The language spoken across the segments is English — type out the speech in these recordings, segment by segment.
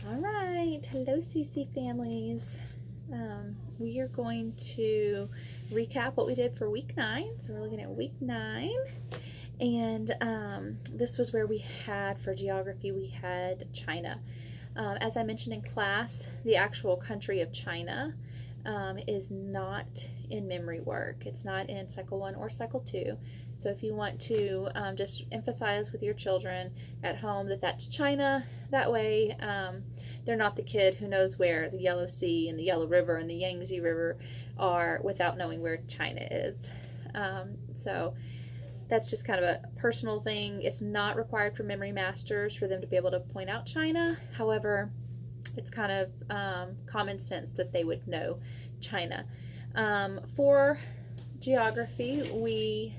All right, hello CC families. We are going to recap what we did for week 9. So we're looking at week 9, and this was where we had, for geography, we had China. As I mentioned in class, the actual country of China is not in memory work. It's not in Cycle 1 or Cycle 2. So if you want to just emphasize with your children at home that that's China, that way they're not the kid who knows where the Yellow Sea and the Yellow River and the Yangtze River are without knowing where China is. So that's just kind of a personal thing. It's not required for memory masters for them to be able to point out China. However, it's kind of common sense that they would know China. For geography, we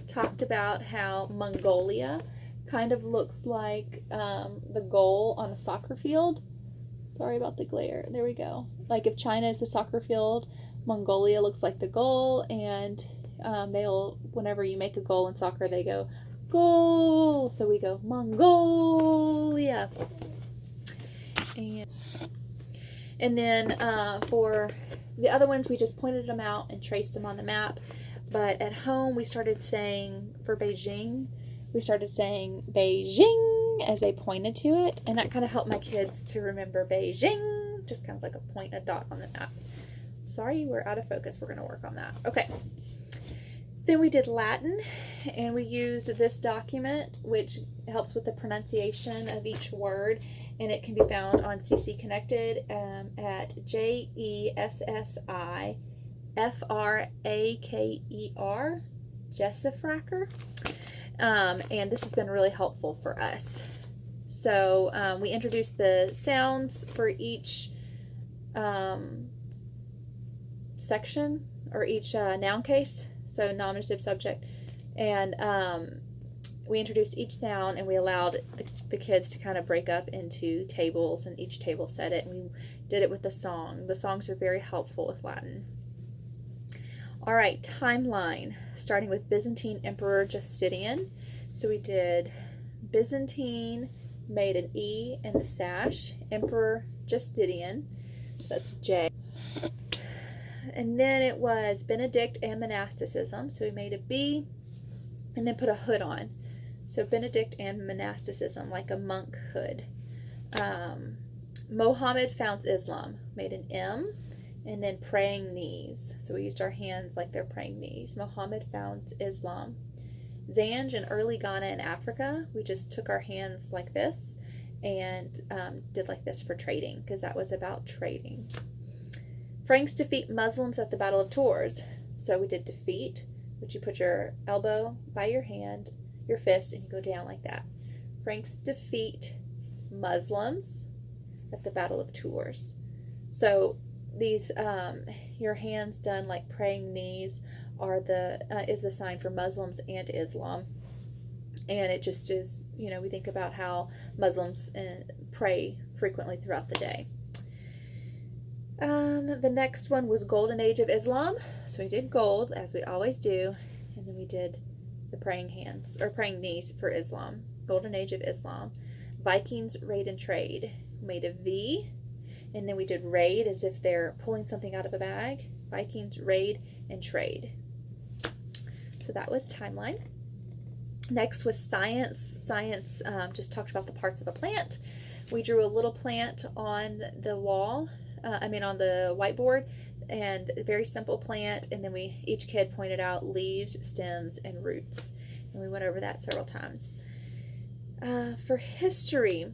talked about how Mongolia kind of looks like the goal on a soccer field. Sorry about the glare. There we go. Like if China is the soccer field, Mongolia looks like the goal, and whenever you make a goal in soccer, they go, goal! So we go, Mongolia! And then for the other ones, we just pointed them out and traced them on the map. But at home, we started saying, for Beijing, we started saying Beijing as they pointed to it. And that kind of helped my kids to remember Beijing, just kind of like a dot on the map. Sorry, we're out of focus. We're going to work on that. Okay. Then we did Latin, and we used this document, which helps with the pronunciation of each word. And it can be found on CC Connected at JESSIFRAKER, Jessifracker. And this has been really helpful for us. So we introduced the sounds for each section, or each noun case, so nominative, subject, and we introduced each sound, and we allowed the kids to kind of break up into tables, and each table said it, and we did it with the song. The songs are very helpful with Latin. All right, timeline, starting with Byzantine Emperor Justinian. So we did Byzantine, made an E in the sash, Emperor Justinian, so that's J. And then it was Benedict and monasticism, so we made a B and then put a hood on. So Benedict and monasticism, like a monk hood. Mohammed founds Islam, made an M, and then praying knees. So we used our hands like they're praying knees. Mohammed founds Islam. Zanj in early Ghana in Africa, we just took our hands like this and did like this for trading, because that was about trading. Franks defeat Muslims at the Battle of Tours. So we did defeat, which you put your elbow by your hand, your fist, and you go down like that. Franks defeat Muslims at the Battle of Tours. So these, your hands done like praying knees, are is the sign for Muslims and Islam. And it just is, we think about how Muslims pray frequently throughout the day. The next one was Golden Age of Islam. So we did gold, as we always do, and then we did the praying hands, or praying knees for Islam. Golden Age of Islam. Vikings raid and trade. We made a V, and then we did raid as if they're pulling something out of a bag. Vikings raid and trade. So that was timeline. Next was science. Science just talked about the parts of a plant. We drew a little plant on the wall, on the whiteboard, and a very simple plant, and then each kid pointed out leaves, stems, and roots, and we went over that several times. For history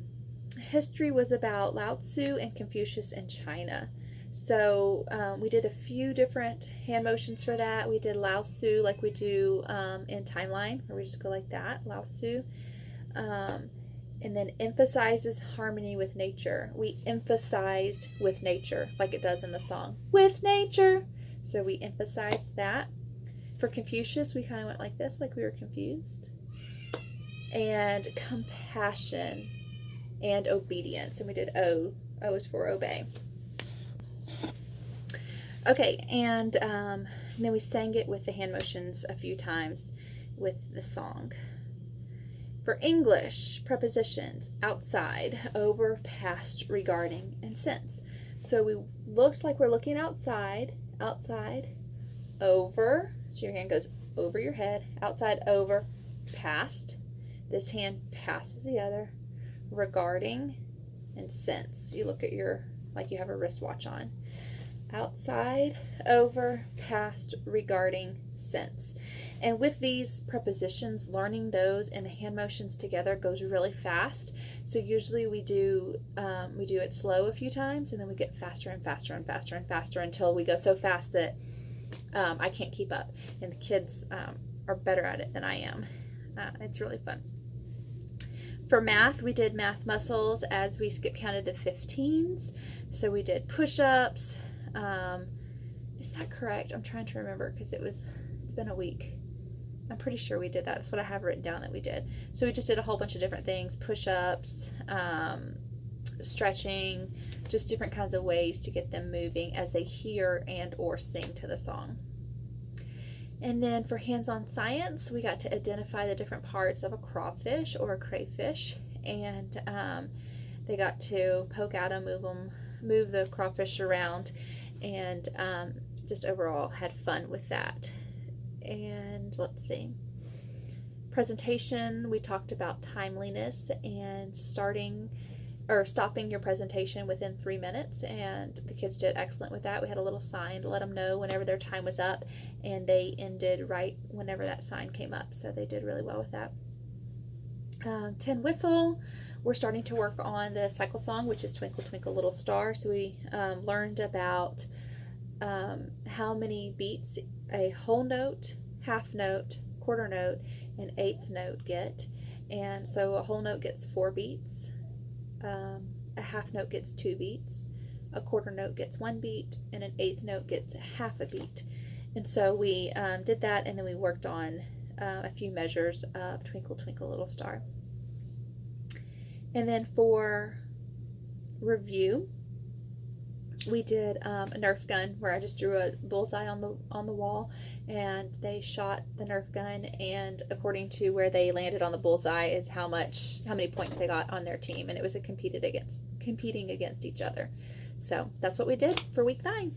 was about Lao Tzu and Confucius in China. So we did a few different hand motions for that. We did Lao Tzu like we do in timeline, where we just go like that, Lao Tzu. And then emphasizes harmony with nature. We emphasized with nature, like it does in the song, with nature. So we emphasized that. For Confucius, we kind of went like this, like we were confused. And compassion and obedience. And we did O. O is for obey. Okay, and then we sang it with the hand motions a few times with the song. For English, prepositions: outside, over, past, regarding, and since. So we looked like we're looking outside, outside, over, so your hand goes over your head, outside, over, past, this hand passes the other, regarding, and since. You look at your, like you have a wristwatch on. Outside, over, past, regarding, since. And with these prepositions, learning those and the hand motions together goes really fast. So usually we do it slow a few times, and then we get faster and faster and faster and faster until we go so fast that I can't keep up. And the kids are better at it than I am. It's really fun. For math, we did math muscles as we skip counted the 15s. So we did push-ups. Is that correct? I'm trying to remember because it's been a week. I'm pretty sure we did that. That's what I have written down that we did. So we just did a whole bunch of different things, push-ups, stretching, just different kinds of ways to get them moving as they hear and or sing to the song. And then for hands-on science, we got to identify the different parts of a crawfish or a crayfish, and they got to poke at them, move the crawfish around, and just overall had fun with that. And let's see, presentation, we talked about timeliness and stopping your presentation within 3 minutes, and the kids did excellent with that. We had a little sign to let them know whenever their time was up, and they ended right whenever that sign came up, so they did really well with that. Tin whistle, we're starting to work on the cycle song, which is Twinkle Twinkle Little Star. So we learned about how many beats a whole note, half note, quarter note, and eighth note get. And so a whole note gets 4 beats, a half note gets 2 beats, a quarter note gets 1 beat, and an eighth note gets half a beat. And so we did that, and then we worked on a few measures of Twinkle Twinkle Little Star. And then for review, we did a Nerf gun where I just drew a bullseye on the wall, and they shot the Nerf gun, and according to where they landed on the bullseye is how many points they got on their team, and it was competing against each other. So that's what we did for week 9.